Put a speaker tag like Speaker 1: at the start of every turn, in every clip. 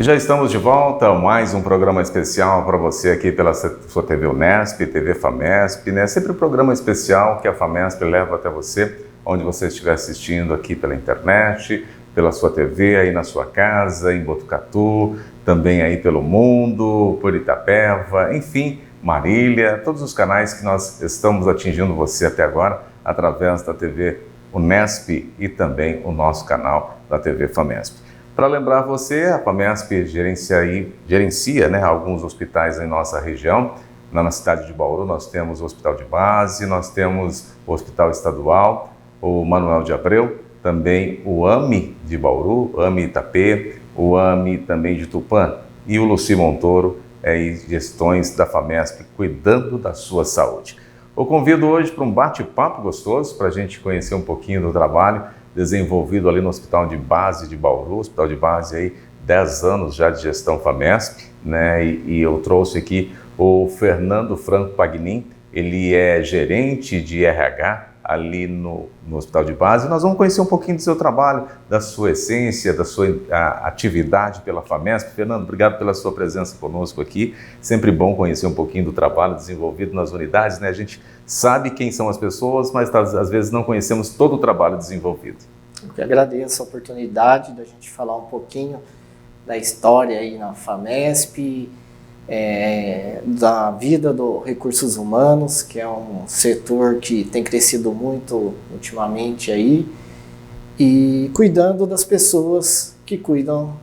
Speaker 1: E já estamos de volta a mais um programa especial para você aqui pela sua TV Unesp, TV FAMESP, né? Sempre um programa especial que a FAMESP leva até você, onde você estiver assistindo aqui pela internet, pela sua TV, aí na sua casa, em Botucatu, também aí pelo mundo, por Itapeva, enfim, Marília, todos os canais que nós estamos atingindo você até agora, através da TV Unesp e também o nosso canal da TV FAMESP. Para lembrar você, a FAMESP gerencia né, alguns hospitais em nossa região. Na cidade de Bauru nós temos o Hospital de Base, nós temos o Hospital Estadual, o Manuel de Abreu, também o AMI de Bauru, AMI Itapê, o AMI também de Tupã e o Luci Montoro, gestões da FAMESP cuidando da sua saúde. Eu convido hoje para um bate-papo gostoso, para a gente conhecer um pouquinho do trabalho desenvolvido ali no Hospital de Base de Bauru, Hospital de Base aí, 10 anos já de gestão FAMESP, né? E eu trouxe aqui o Fernando Franco Pagnin, ele é gerente de RH ali no Hospital de Base. Nós vamos conhecer um pouquinho do seu trabalho, da sua essência, da sua atividade pela FAMESP. Fernando, obrigado pela sua presença conosco aqui. Sempre bom conhecer um pouquinho do trabalho desenvolvido nas unidades, né? A gente sabe quem são as pessoas, mas às vezes não conhecemos todo o trabalho desenvolvido.
Speaker 2: Eu que agradeço a oportunidade da gente falar um pouquinho da história aí na FAMESP, da vida do recursos humanos, que é um setor que tem crescido muito ultimamente aí, e cuidando das pessoas que cuidam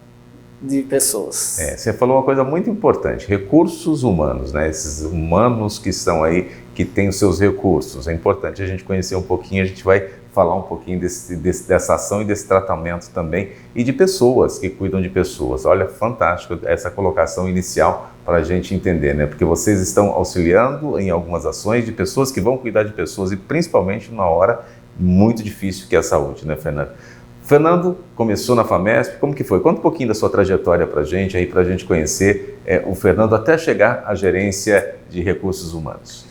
Speaker 2: de pessoas.
Speaker 1: Você falou uma coisa muito importante, recursos humanos, né? Esses humanos que estão aí, que têm os seus recursos. É importante a gente conhecer um pouquinho, a gente vai falar um pouquinho dessa ação e desse tratamento também, e de pessoas que cuidam de pessoas. Olha, fantástico essa colocação inicial para a gente entender, né? Porque vocês estão auxiliando em algumas ações de pessoas que vão cuidar de pessoas, e principalmente numa hora muito difícil que é a saúde, né, Fernando? Fernando começou na FAMESP, como que foi? Conta um pouquinho da sua trajetória para a gente conhecer o Fernando até chegar à gerência de recursos humanos.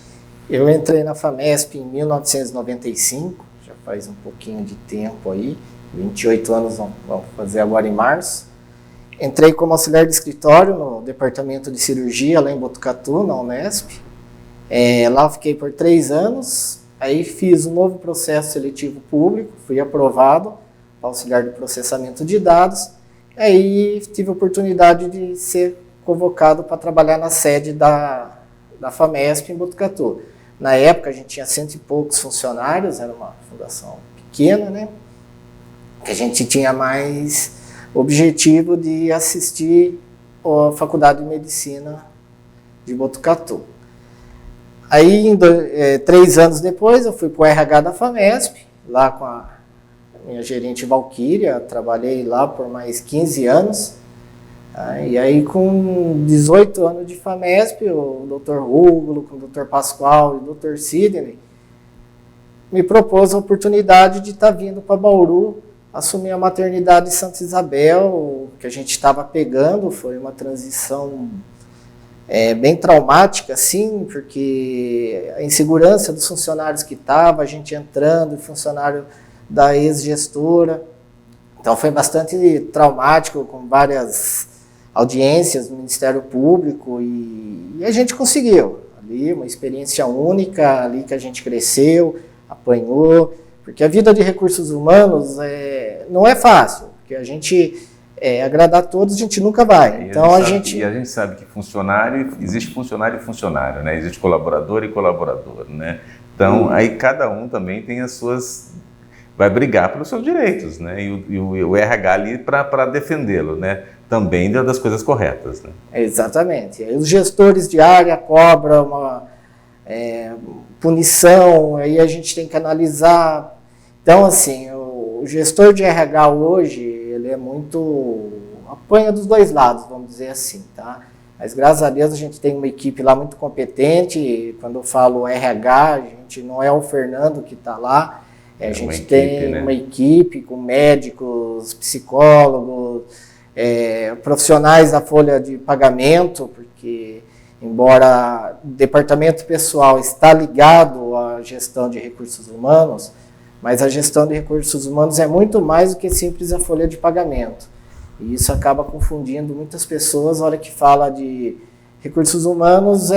Speaker 2: Eu entrei na FAMESP em 1995, já faz um pouquinho de tempo aí, 28 anos vamos fazer agora em março. Entrei como auxiliar de escritório no departamento de cirurgia lá em Botucatu, na Unesp. Lá eu fiquei por 3 anos, aí fiz um novo processo seletivo público, fui aprovado, auxiliar de processamento de dados, aí tive a oportunidade de ser convocado para trabalhar na sede da FAMESP em Botucatu. Na época a gente tinha 100 e poucos funcionários, era uma fundação pequena, né? Que a gente tinha mais objetivo de assistir a Faculdade de Medicina de Botucatu. Aí, 3 anos depois, eu fui para o RH da FAMESP, lá com a minha gerente Valquíria, trabalhei lá por mais 15 anos. E aí, com 18 anos de FAMESP, o Dr. Rúgulo, com o Dr. Pascoal e o Dr. Sidney, me propôs a oportunidade de estar vindo para Bauru, assumir a maternidade de Santa Isabel, que a gente estava pegando. Foi uma transição bem traumática, assim, porque a insegurança dos funcionários que estavam, a gente entrando, funcionário da ex-gestora. Então foi bastante traumático, com várias audiências no Ministério Público, e a gente conseguiu. Ali uma experiência única, ali que a gente cresceu, apanhou, porque a vida de recursos humanos não é fácil, porque a gente agradar a todos a gente nunca vai.
Speaker 1: Então a gente sabe que existe funcionário e funcionário, né? Existe colaborador e colaborador, né? Então aí cada um também tem as suas, vai brigar pelos seus direitos, né? E o RH ali para defendê-lo, né? Também das coisas corretas, né?
Speaker 2: Exatamente. Os gestores de área cobram uma punição, aí a gente tem que analisar. Então, assim, o gestor de RH hoje, ele é muito, apanha dos dois lados, vamos dizer assim, tá? Mas graças a Deus a gente tem uma equipe lá muito competente. E quando eu falo RH, a gente não é o Fernando que está lá, a gente tem uma equipe com médicos, psicólogos, profissionais da folha de pagamento, porque embora o departamento pessoal está ligado à gestão de recursos humanos, mas a gestão de recursos humanos é muito mais do que simples a folha de pagamento. E isso acaba confundindo muitas pessoas. Na hora que fala de recursos humanos,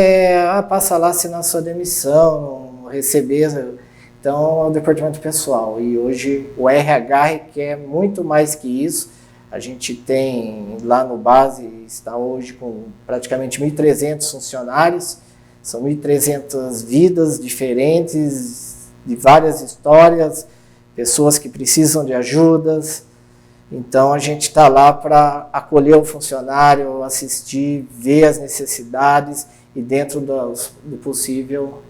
Speaker 2: passa lá assinar sua demissão, não receber. Então, é o departamento pessoal. E hoje o RH requer muito mais que isso. A gente tem lá no base, está hoje com praticamente 1.300 funcionários. São 1.300 vidas diferentes, de várias histórias, pessoas que precisam de ajudas. Então, a gente está lá para acolher o funcionário, assistir, ver as necessidades e, dentro do possível,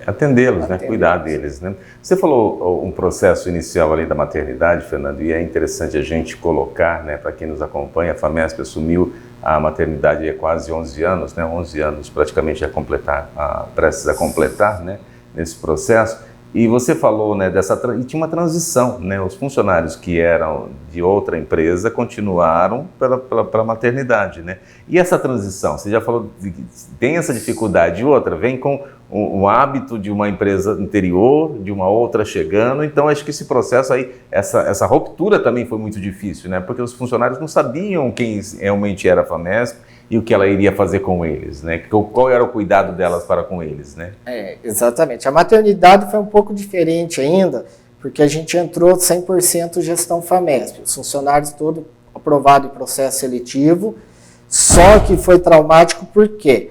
Speaker 1: atendê-los, né? Cuidar deles, né? Você falou um processo inicial ali da maternidade, Fernando, e é interessante a gente colocar, né, para quem nos acompanha, a FAMESP assumiu a maternidade há quase 11 anos, né? 11 anos praticamente prestes a completar, né, nesse processo. E você falou, né, e tinha uma transição, né? Os funcionários que eram de outra empresa continuaram pela maternidade, né? E essa transição, você já falou, tem essa dificuldade, e outra, vem com o hábito de uma empresa anterior, de uma outra chegando, então acho que esse processo aí, essa ruptura também foi muito difícil, né? Porque os funcionários não sabiam quem realmente era a FAMESP e o que ela iria fazer com eles, né? Qual era o cuidado delas para com eles, né?
Speaker 2: Exatamente. A maternidade foi um pouco diferente ainda, porque a gente entrou 100% gestão FAMESP, os funcionários todos aprovados em processo seletivo, só que foi traumático porque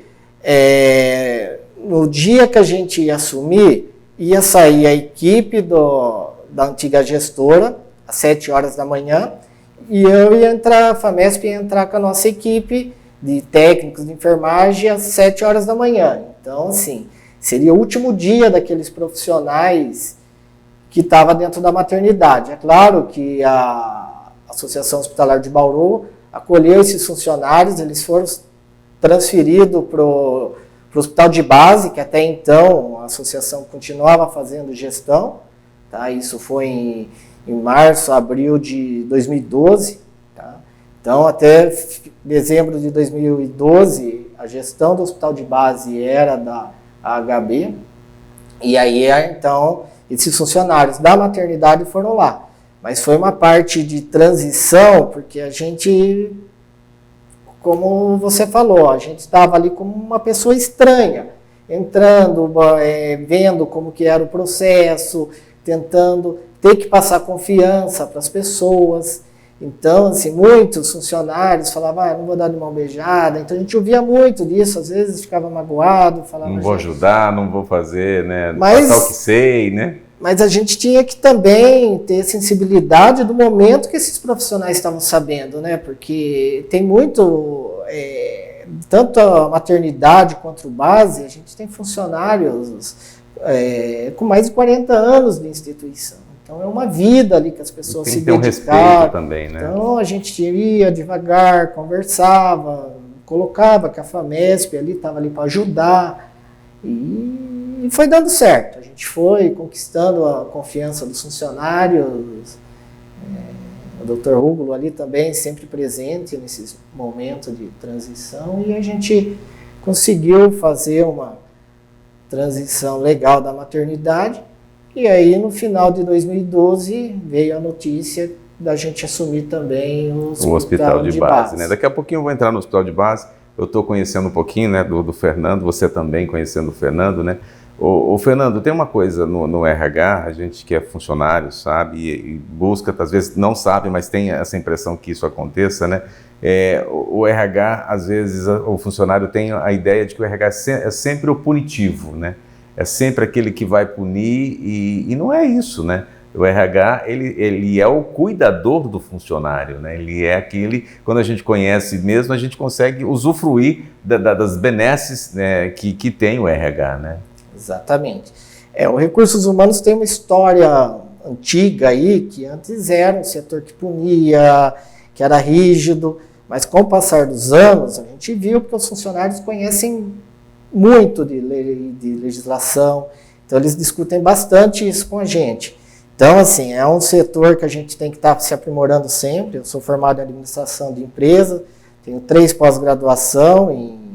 Speaker 2: no dia que a gente ia assumir, ia sair a equipe da antiga gestora, às 7 horas da manhã, e eu ia entrar, a FAMESP ia entrar com a nossa equipe de técnicos de enfermagem às 7 horas da manhã. Então, assim, seria o último dia daqueles profissionais que estavam dentro da maternidade. É claro que a Associação Hospitalar de Bauru acolheu esses funcionários, eles foram transferidos para o hospital de base, que até então a associação continuava fazendo gestão, tá? Isso foi em março, abril de 2012, tá? Então, até dezembro de 2012, a gestão do hospital de base era da HB, e aí, então, esses funcionários da maternidade foram lá. Mas foi uma parte de transição, porque a gente, como você falou, a gente estava ali como uma pessoa estranha, entrando, vendo como que era o processo, tentando ter que passar confiança para as pessoas. Então, assim, muitos funcionários falavam, não vou dar de mão beijada. Então, a gente ouvia muito disso, às vezes ficava magoado, falava...
Speaker 1: Não vou ajudar, não vou fazer, né? Passar o que sei, né?
Speaker 2: Mas a gente tinha que também ter sensibilidade do momento que esses profissionais estavam sabendo, né? Porque tem muito... tanto a maternidade quanto o base, a gente tem funcionários com mais de 40 anos de instituição. Então, é uma vida ali que as pessoas se dedicaram. Tem que ter um respeito também, né? Então, a gente ia devagar, conversava, colocava que a FAMESP ali estava ali para ajudar. E foi dando certo. A gente foi conquistando a confiança dos funcionários. O Dr. Rúgulo ali também sempre presente nesses momentos de transição. E a gente conseguiu fazer uma transição legal da maternidade. E aí, no final de 2012, veio a notícia da gente assumir também o hospital de base.
Speaker 1: Né? Daqui a pouquinho eu vou entrar no hospital de base. Eu estou conhecendo um pouquinho, né, do Fernando, você também conhecendo o Fernando, né? O Fernando, tem uma coisa no RH, a gente que é funcionário, sabe, e busca, às vezes não sabe, mas tem essa impressão que isso aconteça, né? O RH, às vezes, o funcionário tem a ideia de que o RH é sempre o punitivo, né? É sempre aquele que vai punir e não é isso, né? O RH, ele é o cuidador do funcionário, né? Ele é aquele, quando a gente conhece mesmo, a gente consegue usufruir das benesses, né, que tem o RH, né?
Speaker 2: Exatamente. O Recursos Humanos tem uma história antiga aí, que antes era um setor que punia, que era rígido, mas com o passar dos anos, a gente viu que os funcionários conhecem muito de legislação, então eles discutem bastante isso com a gente. Então, assim, é um setor que a gente tem que estar se aprimorando sempre. Eu sou formado em administração de empresa, tenho 3 pós-graduação em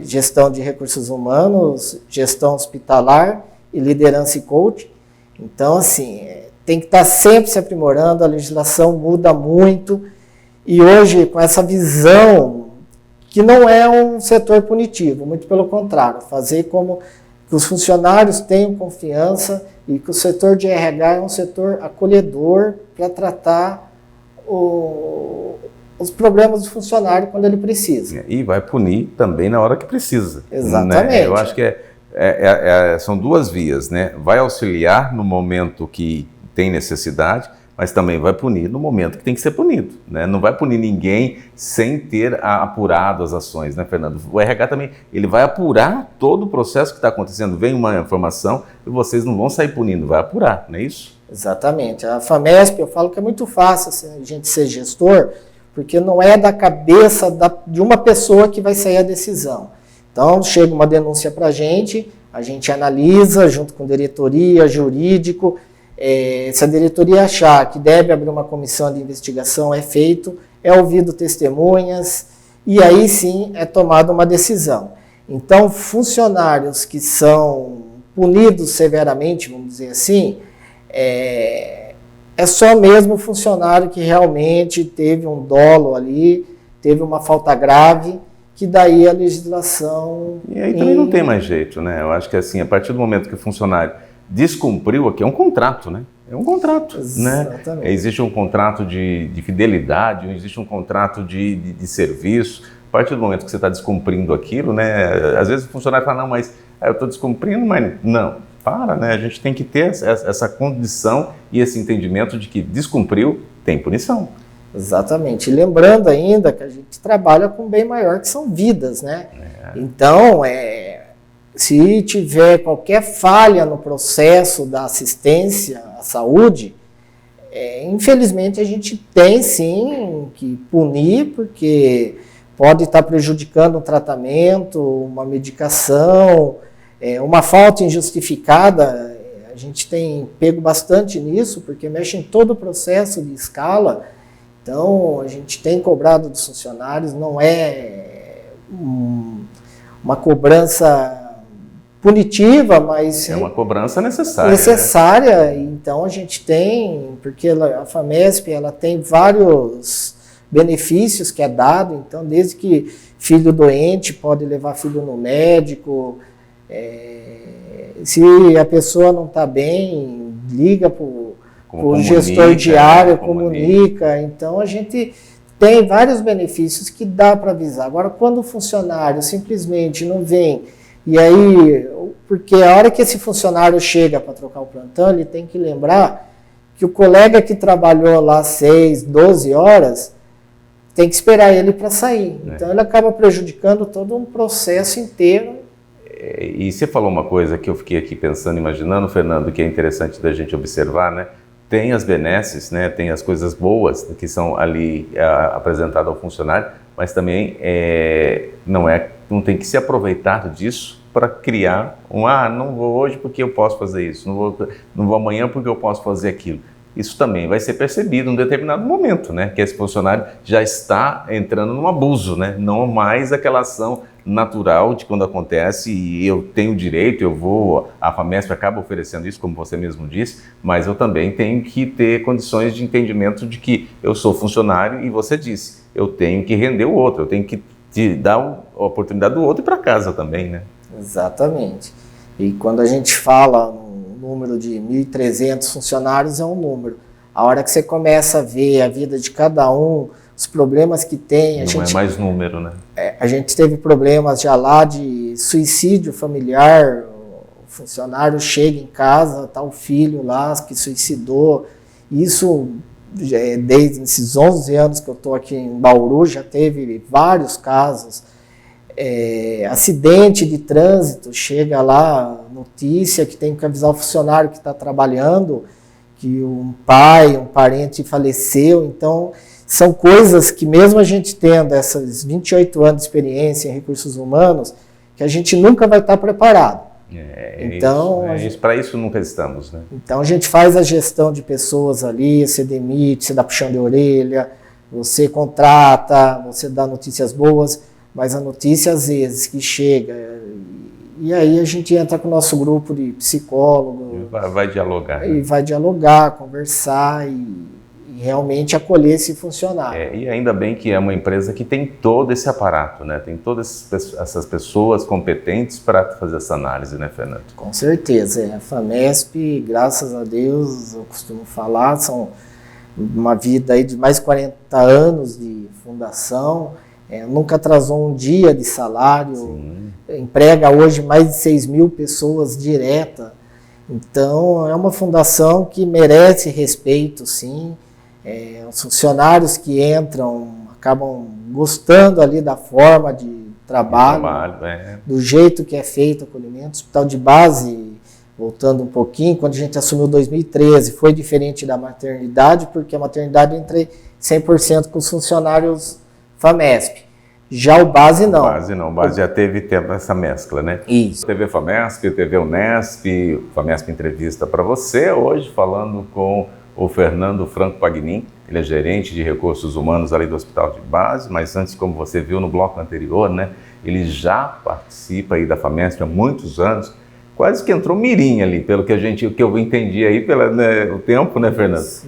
Speaker 2: gestão de recursos humanos, gestão hospitalar e liderança e coaching. Então, assim, tem que estar sempre se aprimorando, a legislação muda muito, e hoje com essa visão que não é um setor punitivo, muito pelo contrário, fazer como que os funcionários tenham confiança e que o setor de RH é um setor acolhedor para tratar os problemas do funcionário quando ele precisa.
Speaker 1: E vai punir também na hora que precisa.
Speaker 2: Exatamente.
Speaker 1: Né? Eu acho que são duas vias, né? Vai auxiliar no momento que tem necessidade, mas também vai punir no momento que tem que ser punido, né? Não vai punir ninguém sem ter apurado as ações, né, Fernando? O RH também, ele vai apurar todo o processo que está acontecendo. Vem uma informação e vocês não vão sair punindo, vai apurar, não é isso?
Speaker 2: Exatamente. A FAMESP, eu falo que é muito fácil assim, a gente ser gestor, porque não é da cabeça de uma pessoa que vai sair a decisão. Então, chega uma denúncia para a gente analisa junto com diretoria, jurídico. Se a diretoria achar que deve abrir uma comissão de investigação, é feito, é ouvido testemunhas, e aí sim é tomada uma decisão. Então, funcionários que são punidos severamente, vamos dizer assim, é só mesmo o funcionário que realmente teve um dolo ali, teve uma falta grave, que daí a legislação...
Speaker 1: E aí também não tem mais jeito, né? Eu acho que assim, a partir do momento que o funcionário descumpriu aqui, é um contrato, né? É um contrato,
Speaker 2: exatamente,
Speaker 1: né? Existe um contrato de fidelidade, existe um contrato de serviço. A partir do momento que você está descumprindo aquilo, né? Às vezes o funcionário fala, não, mas eu estou descumprindo, mas não, né? A gente tem que ter essa condição e esse entendimento de que descumpriu, tem punição.
Speaker 2: Exatamente. E lembrando ainda que a gente trabalha com um bem maior, que são vidas, né? Então, se tiver qualquer falha no processo da assistência à saúde, infelizmente a gente tem sim que punir, porque pode estar prejudicando um tratamento, uma medicação, uma falta injustificada. A gente tem pego bastante nisso, porque mexe em todo o processo de escala. Então, a gente tem cobrado dos funcionários, não é uma cobrança punitiva, mas...
Speaker 1: É uma cobrança necessária.
Speaker 2: Necessária, né? Então a gente tem, porque a FAMESP ela tem vários benefícios que é dado, então desde que filho doente pode levar filho no médico, se a pessoa não está bem, liga para o gestor diário, comunica. Então a gente tem vários benefícios que dá para avisar. Agora, quando o funcionário simplesmente não vem, e aí, porque a hora que esse funcionário chega para trocar o plantão, ele tem que lembrar que o colega que trabalhou lá 6, 12 horas, tem que esperar ele para sair. Então ele acaba prejudicando todo um processo inteiro.
Speaker 1: E você falou uma coisa que eu fiquei aqui pensando, imaginando, Fernando, que é interessante da gente observar, né? Tem as benesses, né? Tem as coisas boas que são ali apresentadas ao funcionário, mas também não tem que se aproveitar disso para criar não vou hoje porque eu posso fazer isso, não vou amanhã porque eu posso fazer aquilo. Isso também vai ser percebido em um determinado momento, né? Que esse funcionário já está entrando num abuso, né? Não mais aquela ação natural de quando acontece e eu tenho direito, a FAMESP acaba oferecendo isso, como você mesmo disse, mas eu também tenho que ter condições de entendimento de que eu sou funcionário e você disse, eu tenho que render o outro, eu tenho que te dar a oportunidade do outro ir para casa também, né?
Speaker 2: Exatamente. E quando a gente fala no número de 1.300 funcionários, é um número. A hora que você começa a ver a vida de cada um, os problemas que tem...
Speaker 1: Não é mais número, né?
Speaker 2: A gente teve problemas já lá de suicídio familiar, o funcionário chega em casa, está o filho lá que suicidou. Isso, desde esses 11 anos que eu estou aqui em Bauru, já teve vários casos. Acidente de trânsito, chega lá, notícia que tem que avisar o funcionário que está trabalhando, que um parente faleceu. Então, são coisas que mesmo a gente tendo essas 28 anos de experiência em recursos humanos, que a gente nunca vai estar preparado.
Speaker 1: Então, para isso nunca estamos, né?
Speaker 2: Então a gente faz a gestão de pessoas ali, você demite, você dá puxão de orelha, você contrata, você dá notícias boas, mas a notícia às vezes que chega E aí a gente entra com o nosso grupo de psicólogo.
Speaker 1: Vai dialogar.
Speaker 2: E vai dialogar, conversar e realmente acolher esse funcionário.
Speaker 1: E ainda bem que é uma empresa que tem todo esse aparato, né? Tem todas essas pessoas competentes para fazer essa análise, né, Fernando?
Speaker 2: Com certeza. A FAMESP, graças a Deus, eu costumo falar, são uma vida aí de mais de 40 anos de fundação, nunca atrasou um dia de salário, sim, emprega hoje mais de 6 mil pessoas direta. Então, é uma fundação que merece respeito, sim. Os funcionários que entram acabam gostando ali da forma de trabalho, do jeito que é feito o acolhimento. O hospital de base, voltando um pouquinho, quando a gente assumiu 2013, foi diferente da maternidade, porque a maternidade eu entrei 100% com os funcionários FAMESP. Já o base não.
Speaker 1: O base já teve essa mescla, né?
Speaker 2: Isso.
Speaker 1: TV FAMESP, TV Unesp, FAMESP Entrevista para você, hoje falando com o Fernando Franco Pagnin. Ele é gerente de recursos humanos ali do Hospital de Base, mas antes, como você viu no bloco anterior, né, ele já participa aí da FAMESP há muitos anos, quase que entrou mirim ali, pelo que eu entendi aí, o tempo, né, Fernando? Isso.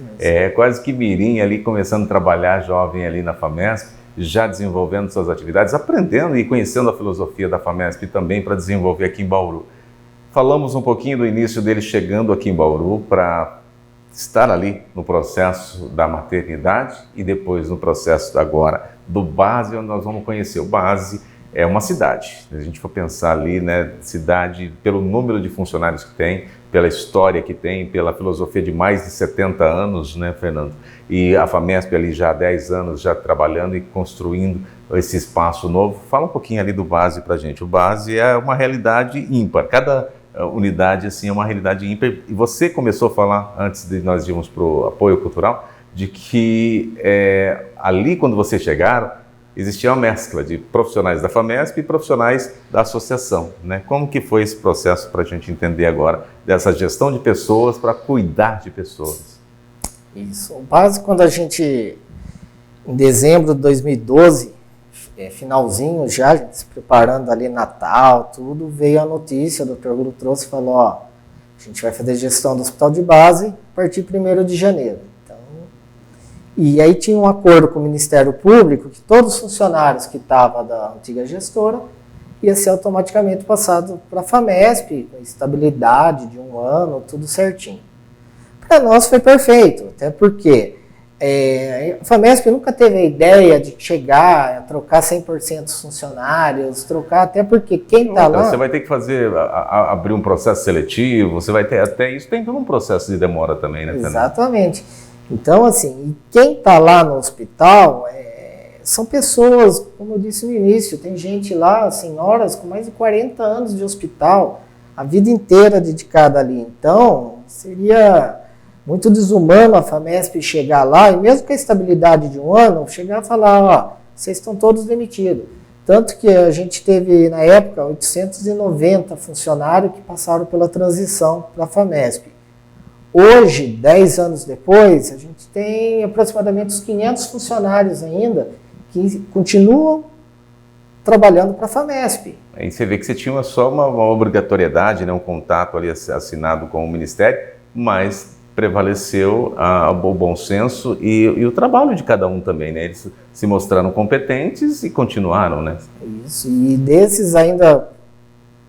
Speaker 1: Quase que mirim ali, começando a trabalhar jovem ali na FAMESP, já desenvolvendo suas atividades, aprendendo e conhecendo a filosofia da FAMESP também para desenvolver aqui em Bauru. Falamos um pouquinho do início dele chegando aqui em Bauru para estar ali no processo da maternidade e depois no processo agora do base, onde nós vamos conhecer. O base é uma cidade. Se a gente for pensar ali, né, cidade pelo número de funcionários que tem, pela história que tem, pela filosofia de mais de 70 anos, né, Fernando? E a FAMESP ali já há 10 anos, já trabalhando e construindo esse espaço novo. Fala um pouquinho ali do base pra gente. O base é uma realidade ímpar. Cada unidade assim é uma realidade ímpar. E você começou a falar, antes de nós irmos para o apoio cultural, de que ali, quando vocês chegaram, existia uma mescla de profissionais da FAMESP e profissionais da associação, né? Como que foi esse processo para a gente entender agora dessa gestão de pessoas para cuidar de pessoas?
Speaker 2: Isso. O base, quando a gente, em dezembro de 2012, finalzinho já, se preparando ali Natal, tudo, veio a notícia, o Dr. Gulo trouxe e falou, ó, a gente vai fazer gestão do hospital de base a partir de 1º de janeiro. Então, e aí tinha um acordo com o Ministério Público que todos os funcionários que estavam da antiga gestora ia ser automaticamente passado para a FAMESP, com estabilidade de 1 ano, tudo certinho. Para nós foi perfeito, até porque a FAMESP nunca teve a ideia de chegar a trocar 100% dos funcionários, trocar, até porque quem está lá...
Speaker 1: Você vai ter que fazer, abrir um processo seletivo, você vai ter até isso, tem todo um processo de demora também, né?
Speaker 2: Exatamente. Então, assim, quem está lá no hospital são pessoas, como eu disse no início, tem gente lá, senhoras com mais de 40 anos de hospital, a vida inteira dedicada ali. Então, seria muito desumano a FAMESP chegar lá, e mesmo com a estabilidade de 1 ano, chegar a falar, ó, vocês estão todos demitidos. Tanto que a gente teve, na época, 890 funcionários que passaram pela transição para a FAMESP. Hoje, 10 anos depois, a gente tem aproximadamente uns 500 funcionários ainda que continuam trabalhando para a FAMESP.
Speaker 1: Aí você vê que você tinha só uma obrigatoriedade, né, um contato ali assinado com o Ministério, mas prevaleceu o bom senso e o trabalho de cada um também, né? Eles se mostraram competentes e continuaram, né?
Speaker 2: Isso, e desses ainda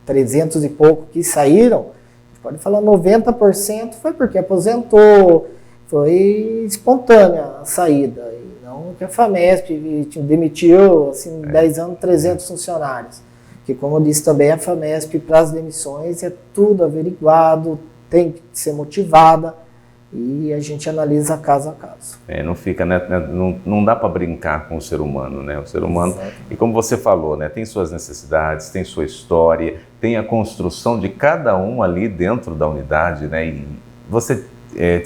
Speaker 2: 300 e pouco que saíram, a gente pode falar 90% foi porque aposentou, foi espontânea a saída, e não que a FAMESP demitiu, assim, 10 anos, 300 funcionários. Porque, como eu disse também, a FAMESP, para as demissões, é tudo averiguado, tem que ser motivada, e a gente analisa caso a caso.
Speaker 1: Não fica, né, não dá para brincar com o ser humano, né? O ser humano, exato. E como você falou, né, tem suas necessidades, tem sua história, tem a construção de cada um ali dentro da unidade, né? E você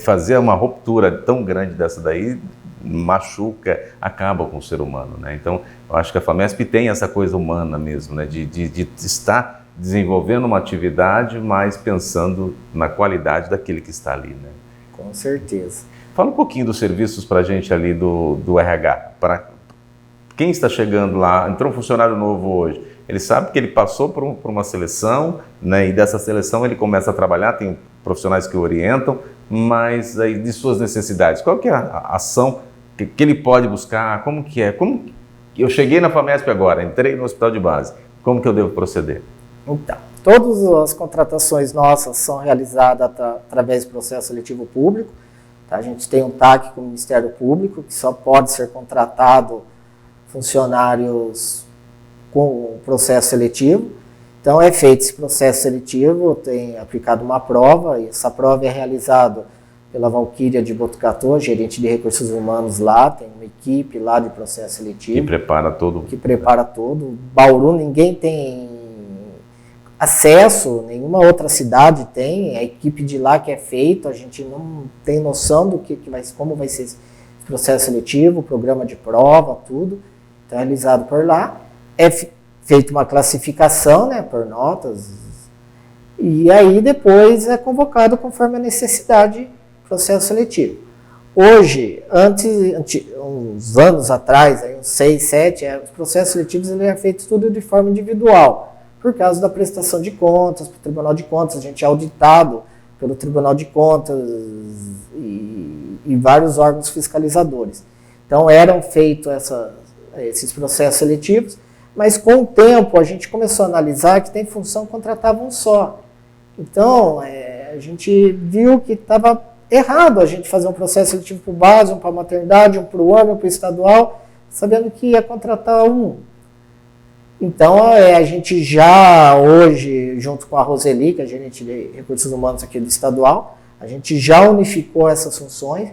Speaker 1: fazer uma ruptura tão grande dessa daí machuca, acaba com o ser humano, né? Então, eu acho que a FAMESP tem essa coisa humana mesmo, né? De estar desenvolvendo uma atividade, mas pensando na qualidade daquele que está ali, né?
Speaker 2: Com certeza.
Speaker 1: Fala um pouquinho dos serviços para a gente ali do RH, quem está chegando lá, entrou um funcionário novo hoje, ele sabe que ele passou por uma seleção, né, e dessa seleção ele começa a trabalhar, tem profissionais que o orientam, mas aí de suas necessidades, qual que é a ação que ele pode buscar, como que é? Como eu cheguei na FAMESP agora, entrei no hospital de base, como que eu devo proceder?
Speaker 2: Então, todas as contratações nossas são realizadas através do processo seletivo público. Tá? A gente tem um TAC com o Ministério Público, que só pode ser contratado funcionários com o processo seletivo. Então é feito esse processo seletivo, tem aplicado uma prova, e essa prova é realizada pela Valquíria de Botucatu, gerente de recursos humanos lá, tem uma equipe lá de processo seletivo.
Speaker 1: Que prepara todo.
Speaker 2: Que prepara todo. Bauru ninguém tem acesso, nenhuma outra cidade tem, a equipe de lá que é feito, a gente não tem noção do como vai ser esse processo seletivo, programa de prova, tudo. Então é realizado por lá. É feita uma classificação, né, por notas, e aí depois é convocado conforme a necessidade processo seletivo. Hoje, uns anos atrás, aí uns 6, 7, os processos seletivos ele é feito tudo de forma individual, por causa da prestação de contas, para o Tribunal de Contas, a gente é auditado pelo Tribunal de Contas e vários órgãos fiscalizadores. Então eram feitos esses processos seletivos, mas com o tempo a gente começou a analisar que tem função contratava um só. Então a gente viu que estava errado a gente fazer um processo seletivo para o base, um para a maternidade, um para o ano, um para o estadual, sabendo que ia contratar um. Então a gente já hoje, junto com a Roseli, que é a gerente de recursos humanos aqui do estadual, a gente já unificou essas funções.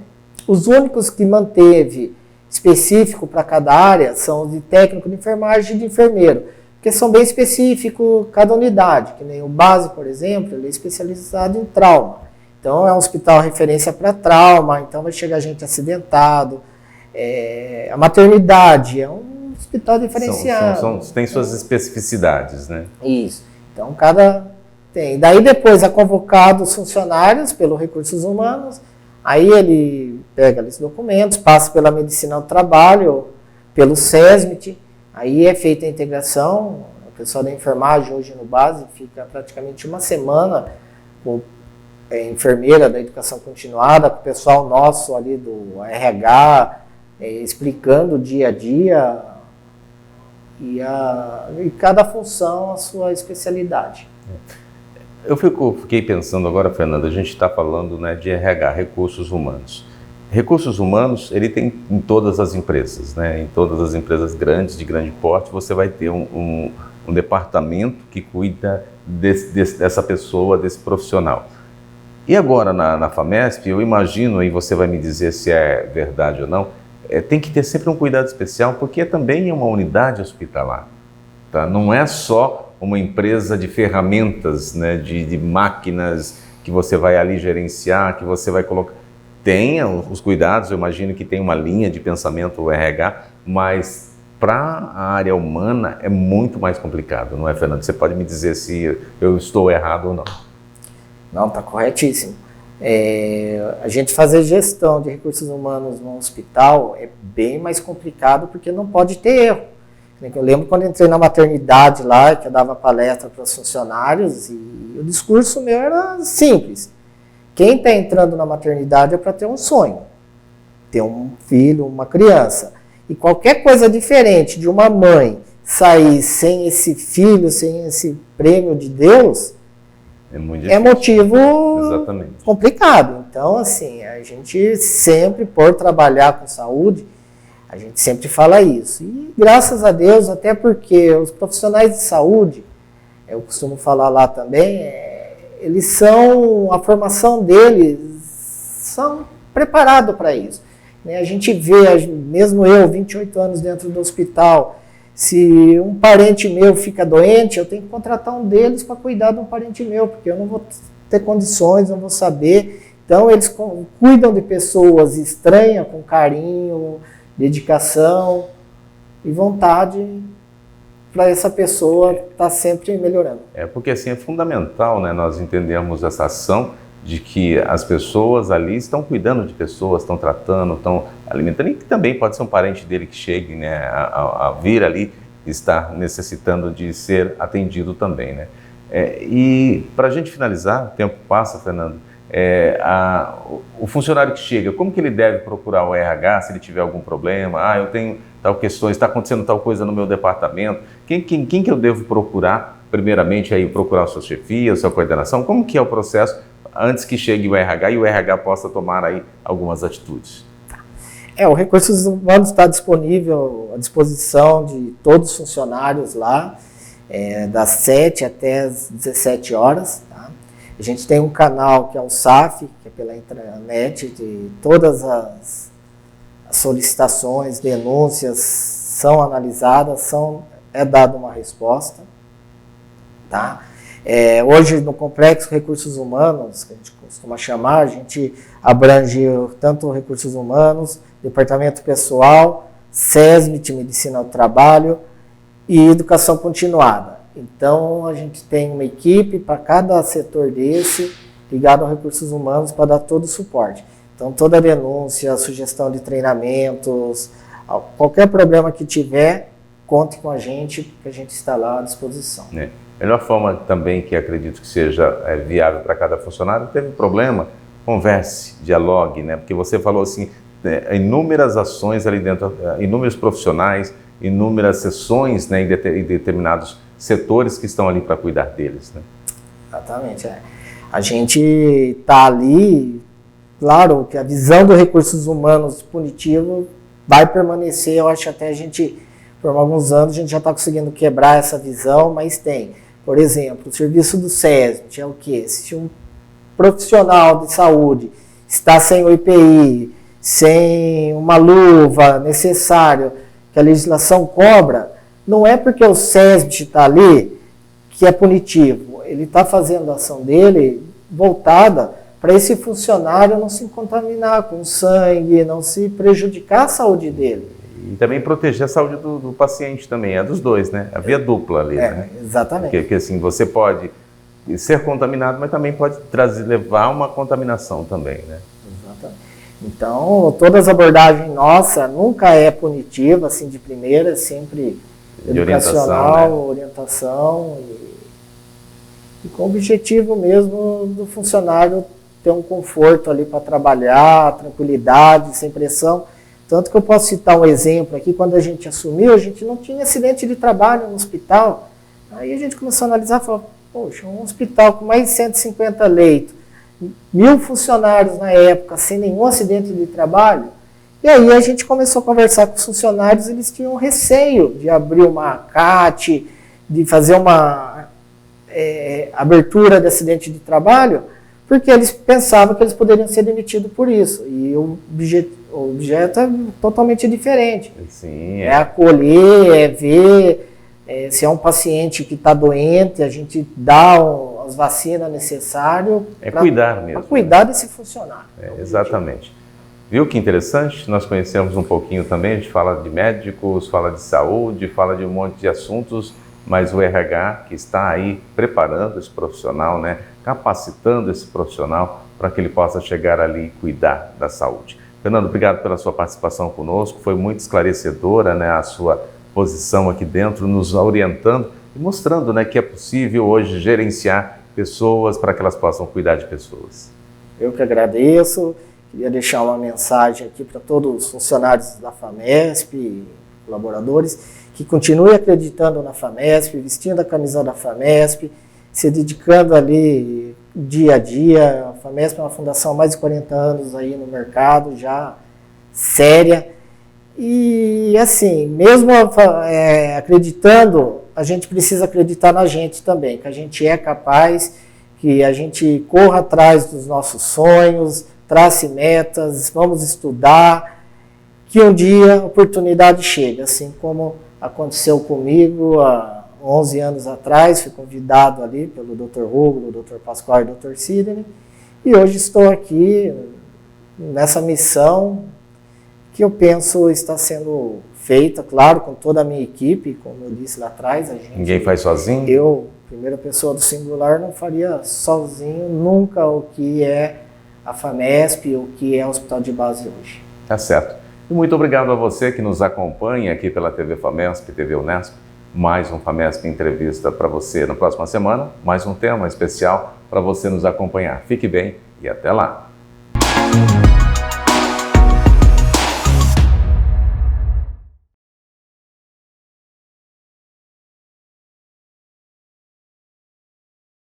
Speaker 2: Os únicos que manteve específico para cada área são os de técnico de enfermagem e de enfermeiro, porque são bem específicos cada unidade, que nem o base, por exemplo, ele é especializado em trauma. Então é um hospital referência para trauma, então vai chegar gente acidentado. A maternidade é um hospital diferenciado.
Speaker 1: Tem suas especificidades, né?
Speaker 2: Isso. Então cada tem. Daí depois é convocado os funcionários pelo Recursos Humanos, aí ele pega esses documentos, passa pela Medicina do Trabalho, pelo SESMIT, aí é feita a integração, o pessoal da enfermagem hoje no base fica praticamente uma semana com enfermeira da educação continuada, com o pessoal nosso ali do RH, explicando o dia a dia e cada função a sua especialidade.
Speaker 1: Eu fiquei pensando agora, Fernando, a gente está falando, né, de RH, recursos humanos. Recursos humanos, ele tem em todas as empresas, né? Em todas as empresas grandes, de grande porte, você vai ter um departamento que cuida dessa pessoa, desse profissional. E agora na FAMESP, eu imagino, e você vai me dizer se é verdade ou não, tem que ter sempre um cuidado especial, porque também é uma unidade hospitalar. Tá? Não é só uma empresa de ferramentas, né, de máquinas que você vai ali gerenciar, que você vai colocar. Tenha os cuidados, eu imagino que tem uma linha de pensamento o RH, mas para a área humana é muito mais complicado, não é, Fernando? Você pode me dizer se eu estou errado ou não?
Speaker 2: Não, está corretíssimo. A gente fazer gestão de recursos humanos no hospital é bem mais complicado porque não pode ter erro. Eu lembro quando entrei na maternidade lá, que eu dava palestra para os funcionários e o discurso meu era simples. Quem está entrando na maternidade é para ter um sonho, ter um filho, uma criança. E qualquer coisa diferente de uma mãe sair sem esse filho, sem esse prêmio de Deus, é motivo
Speaker 1: Exatamente.
Speaker 2: complicado. Então, assim, a gente sempre, por trabalhar com saúde, a gente sempre fala isso. E graças a Deus, até porque os profissionais de saúde, eu costumo falar lá também, a formação deles são preparados para isso. A gente vê, mesmo eu, 28 anos dentro do hospital, se um parente meu fica doente, eu tenho que contratar um deles para cuidar de um parente meu, porque eu não vou ter condições, não vou saber. Então, eles cuidam de pessoas estranhas, com carinho, dedicação e vontade para essa pessoa estar sempre melhorando.
Speaker 1: Porque assim é fundamental, né, nós entendermos essa ação de que as pessoas ali estão cuidando de pessoas, estão tratando, estão alimentando, e que também pode ser um parente dele que chegue, né, a vir ali estar necessitando de ser atendido também, né? E para a gente finalizar, o tempo passa, Fernando, o funcionário que chega, como que ele deve procurar o RH se ele tiver algum problema? Eu tenho tal questão, está acontecendo tal coisa no meu departamento, quem que eu devo procurar? Primeiramente, aí, procurar a sua chefia, a sua coordenação, como que é o processo antes que chegue o RH e o RH possa tomar aí algumas atitudes?
Speaker 2: O Recursos Humanos está disponível à disposição de todos os funcionários lá, das 7 até as 17 horas. Tá? A gente tem um canal que é o SAF, que é pela internet, de todas as solicitações, denúncias são analisadas, é dada uma resposta. Tá? Hoje, no Complexo Recursos Humanos, que a gente costuma chamar, a gente abrange tanto Recursos Humanos, Departamento Pessoal, SESMIT, Medicina do Trabalho e Educação Continuada. Então, a gente tem uma equipe para cada setor desse, ligado a Recursos Humanos, para dar todo o suporte. Então, toda denúncia, sugestão de treinamentos, qualquer problema que tiver, conte com a gente, que a gente está lá à disposição.
Speaker 1: Melhor forma também, que acredito que seja viável para cada funcionário, teve problema, converse, dialogue, né? Porque você falou assim, inúmeras ações ali dentro, inúmeros profissionais, inúmeras sessões, né, em determinados setores que estão ali para cuidar deles, né?
Speaker 2: Exatamente, A gente está ali, claro que a visão do Recursos Humanos punitivo vai permanecer, eu acho até a gente, por alguns anos, a gente já está conseguindo quebrar essa visão, mas tem. Por exemplo, o serviço do SESMIT é o quê? Se um profissional de saúde está sem o IPI, sem uma luva necessária que a legislação cobra, não é porque o SESMIT está ali que é punitivo. Ele está fazendo a ação dele voltada para esse funcionário não se contaminar com sangue, não se prejudicar a saúde dele.
Speaker 1: E também proteger a saúde do paciente também, dos dois, né? A via dupla ali, né?
Speaker 2: Exatamente.
Speaker 1: Porque assim, você pode ser contaminado, mas também pode levar uma contaminação também, né?
Speaker 2: Exatamente. Então, todas as abordagens nossas nunca é punitiva, assim, de primeira, sempre
Speaker 1: de
Speaker 2: educacional, orientação e com o objetivo mesmo do funcionário ter um conforto ali para trabalhar, tranquilidade, sem pressão. Tanto que eu posso citar um exemplo aqui, quando a gente assumiu, a gente não tinha acidente de trabalho no hospital. Aí a gente começou a analisar e falou, poxa, um hospital com mais de 150 leitos, 1000 funcionários na época, sem nenhum acidente de trabalho. E aí a gente começou a conversar com os funcionários, eles tinham receio de abrir uma ACAT, de fazer uma abertura de acidente de trabalho, porque eles pensavam que eles poderiam ser demitidos por isso. E o objeto é totalmente diferente.
Speaker 1: Sim,
Speaker 2: é acolher, é ver se é um paciente que está doente, a gente dá as vacinas necessárias.
Speaker 1: Cuidar mesmo.
Speaker 2: Para cuidar desse funcionário.
Speaker 1: Exatamente. Viu que interessante? Nós conhecemos um pouquinho também, a gente fala de médicos, fala de saúde, fala de um monte de assuntos, mas o RH que está aí preparando esse profissional, né, capacitando esse profissional para que ele possa chegar ali e cuidar da saúde. Fernando, obrigado pela sua participação conosco, foi muito esclarecedora, né, a sua posição aqui dentro, nos orientando e mostrando, né, que é possível hoje gerenciar pessoas para que elas possam cuidar de pessoas.
Speaker 2: Eu que agradeço, queria deixar uma mensagem aqui para todos os funcionários da FAMESP, colaboradores, que continuem acreditando na FAMESP, vestindo a camisa da FAMESP, se dedicando ali dia a dia. A FAMESP é uma fundação há mais de 40 anos aí no mercado, já séria. E assim, mesmo acreditando, a gente precisa acreditar na gente também, que a gente é capaz, que a gente corra atrás dos nossos sonhos, trace metas, vamos estudar, que um dia a oportunidade chega, assim como aconteceu comigo há 11 anos atrás, fui convidado ali pelo Dr. Hugo, Dr. Pascoal e Dr. Sidney, e hoje estou aqui nessa missão que eu penso está sendo feita, claro, com toda a minha equipe, como eu disse lá atrás.
Speaker 1: Ninguém faz sozinho?
Speaker 2: Eu primeira pessoa do singular, não faria sozinho nunca o que é a FAMESP, o que é o Hospital de Base hoje.
Speaker 1: Tá certo. E muito obrigado a você que nos acompanha aqui pela TV FAMESP, TV Unesp. Mais um FAMESP Entrevista para você na próxima semana, mais um tema especial para você nos acompanhar. Fique bem e até lá!